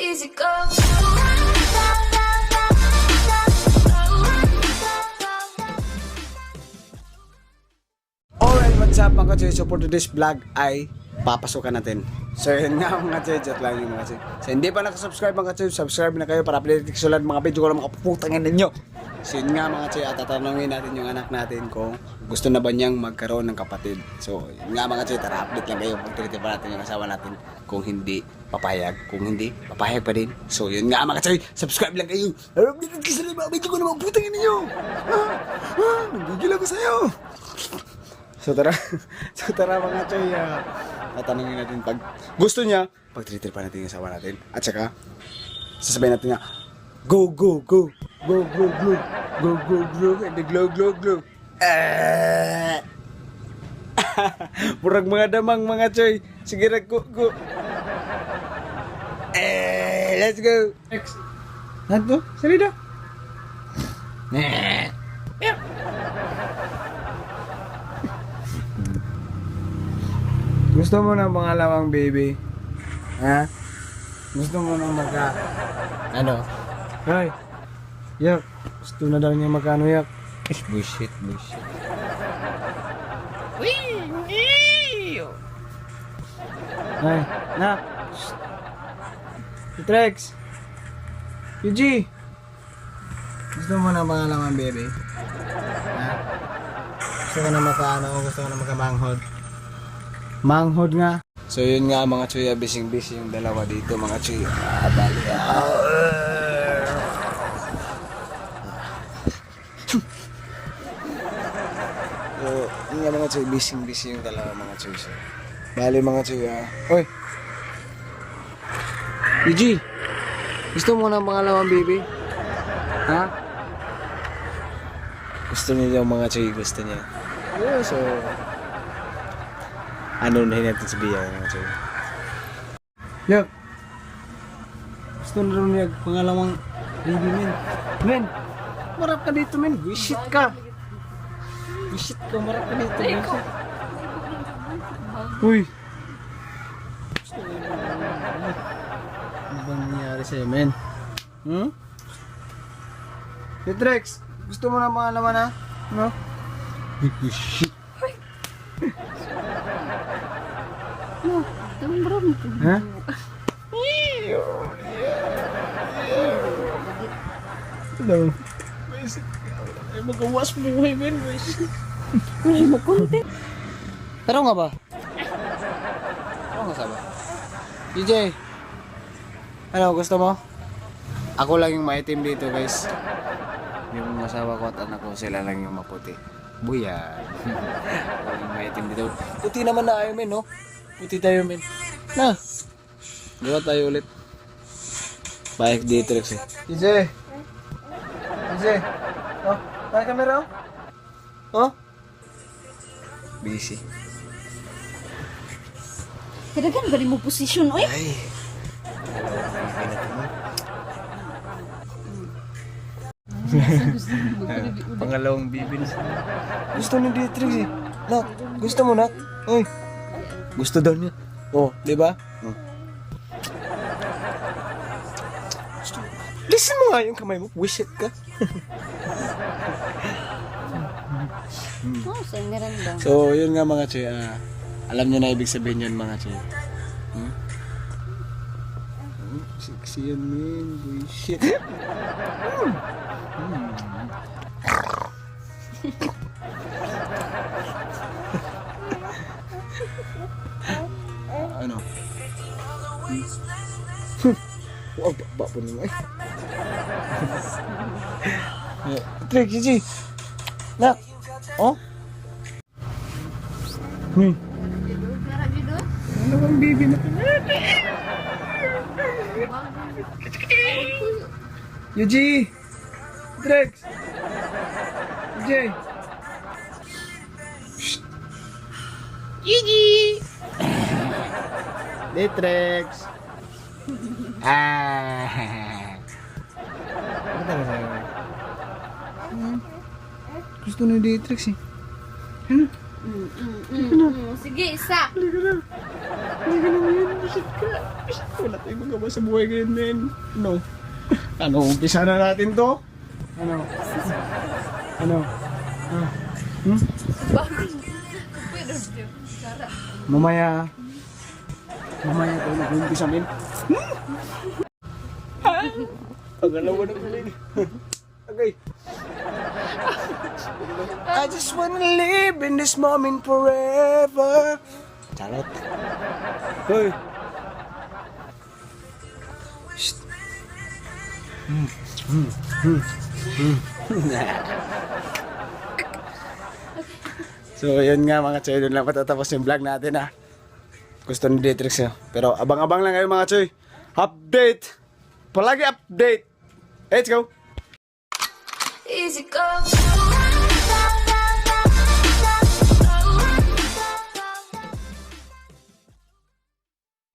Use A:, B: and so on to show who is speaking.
A: easy go.
B: Alright, what's up mga Choy? So for today's vlog ay papasukan natin. So yun nga mga Choy, chat lang yung mga Choy. So hindi pa nakasubscribe mga Choy, subscribe na kayo para update kayo mga video ko lang mga puputangin ninyo. So yun nga mga Choy, at tatanungin natin yung anak natin kung gusto na ba niyang magkaroon ng kapatid. So yun nga mga Choy, tara update lang kayo. Pagtiritin pa natin yung asawa natin kung hindi papayag. Kung hindi, papayag pa din. So yun nga mga Choy, subscribe lang kayo. Update kayo sa mga video ko lang mga puputangin ninyo. Nagigil ako sa'yo. So tara mga Choy, tatanungin natin pag gusto niya, pag-treater pa natin yung asawa natin. At saka, sasabihin natin niya, go, go, go, go, go, go, go, go, go, and the glow, glow, glow. Murag mga damang mga Choy. Sige na, go, go. Let's go. Next. Nanto, salida. Gusto mo ng pangalawang baby? Ha? Gusto mo ng ano? Hoy! Yak! Gusto na daw niya magkano yak? Bullshit. Ay, nak! Si Trex! Yuji! Gusto mo ng pangalawang baby? Ha? Gusto ka na magkano? Gusto ka na magkamanghod? Manghod nga. So yun nga mga Choy, busy yung dalawa dito mga Choy. Bali. So yun nga mga Choy, busy yung dalawa mga Choy. So, bali mga Choy. Hoy! Yuji! Gusto mo ng pangalawang baby? Ha? Gusto niya yung mga Choy, gusto niya. Yeah, so ano na natin sabihin mga Choy. Yak! Gusto na rin niya pangalawang baby men. Men! Marap ka dito men. Wisit ka! Marap ka dito. Wisit. Uy! Gusto na rin. Ano bang nangyari sa'yo men? Petrex! Gusto mo na pangalawa na? No? Wisit. Ha? Hello. Ay magawas buhay men. Ay makunti. Taro nga ba? Taro nga ba? DJ. Ano gusto mo? Ako lang yung maitim dito guys. Yung asawa ko at anak ko sila lang yung maputi. Buya. Ako yung maitim dito. Puti naman na ayaw men no? Puti tayo men. Na. Gawa tayo ulit. Balik dito Rex eh. DJ. Oh, tayo kamera oh. Busy.
C: Kadagan ba mo posisyon oy?
B: Ay. Pangalawang bibi na. Gusto ni Dietrich eh. Nak, gusto mo nak? Oy. Gusto daw niya. Oh, di ba? Listen mo nga yung kamay mo. Wish it ka.
C: Oh, sangaran daw.
B: So, yun nga mga Choy. Alam niyo na ibig sabihin yun mga Choy. Sexy yan men. Wish it. Ano? Wow, baba po naman eh. Trek, Gigi. Nak. Oh? Ano bang baby na? Yuji. Trek. Yuji. Yuji. Detrex. Ano talaga sa'yo? Gusto na yung Detrex eh.
C: Sige, isa.
B: Halika na. Halika na ngayon. Bisit ka. Wala tayong magawa sa buhay ngayon, men. Ano? Ano, umpisa na natin to? Ano? Ano? Ah. Mamaya. Mamaya tayo nag-umpisa, men. Pagalawa na pala yun. Okay. I just wanna live in this moment forever. Charot. Hoy. Shh. So, yun nga mga choy. Doon lang matatapos yung vlog natin, ha. Gusto ni Dietrich siya. Pero abang-abang lang kayo mga choy. Update! Palagi update! Let's go!
A: Easy go.